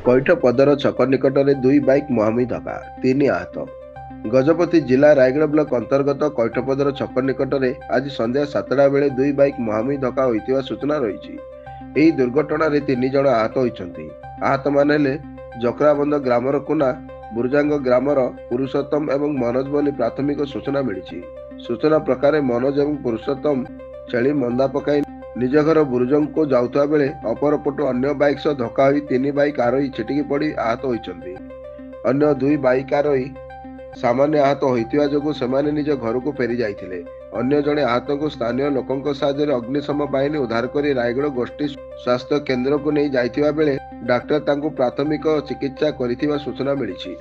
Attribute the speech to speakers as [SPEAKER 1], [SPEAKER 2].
[SPEAKER 1] କଇଠପଦର ଛକ ନିକଟରେ ଦୁଇ ବାଇକ୍ ମୁହାଁମୁହିଁ ଧକ୍କା, 3 ଆହତ। ଗଜପତି ଜିଲ୍ଲା ରାୟଗଡ଼ା ବ୍ଲକ ଅନ୍ତର୍ଗତ କଇଠପଦର ଛକ ନିକଟରେ ଆଜି ସନ୍ଧ୍ୟା 7ଟା ବେଳେ ଦୁଇ ବାଇକ୍ ମୁହାଁମୁହିଁ ଧକ୍କା ହୋଇଥିବା ସୂଚନା ରହିଛି। ଏହି ଦୁର୍ଘଟଣାରେ 3 ଜଣ ଆହତ ହୋଇଛନ୍ତି। ଆହତମାନେ ହେଲେ ଜକରାବନ୍ଧ ଗ୍ରାମର କୁନା, ବୁର୍ଜାଙ୍ଗ ଗ୍ରାମର ପୁରୁଷୋତ୍ତମ ଏବଂ ମନୋଜ ବୋଲି ପ୍ରାଥମିକ ସୂଚନା ମିଳିଛି। ସୂଚନା ପ୍ରକାରେ ମନୋଜ ଏବଂ ପୁରୁଷୋତ୍ତମ ଛେଳି ମନ୍ଦା ପକାଇ ନିଜ ଘର ବୁର୍ଜାଙ୍ଗକୁ ଯାଉଥିବା ବେଳେ ଅପରପଟୁ ଅନ୍ୟ ବାଇକ୍ ସହ ଧକ୍କା ହୋଇ 3 ବାଇକ୍ ଆରୋହୀ ଛିଟିକି ପଡ଼ି ଆହତ ହୋଇଛନ୍ତି। ଅନ୍ୟ 2 ବାଇକ୍ ଆରୋହୀ ସାମାନ୍ୟ ଆହତ ହୋଇଥିବା ଯୋଗୁଁ ସେମାନେ ନିଜ ଘରକୁ ଫେରି ଯାଇଥିଲେ। ଅନ୍ୟ ଜଣେ ଆହତଙ୍କୁ ସ୍ଥାନୀୟ ଲୋକଙ୍କ ସାହାଯ୍ୟରେ ଅଗ୍ନିଶମ ବାହିନୀ ଉଦ୍ଧାର କରି ରାୟଗଡ଼ ଗୋଷ୍ଠୀ ସ୍ୱାସ୍ଥ୍ୟ କେନ୍ଦ୍ରକୁ ନେଇ ଯାଇଥିବା ବେଳେ ଡାକ୍ତର ତାଙ୍କୁ ପ୍ରାଥମିକ ଚିକିତ୍ସା କରିଥିବା ସୂଚନା ମିଳିଛି।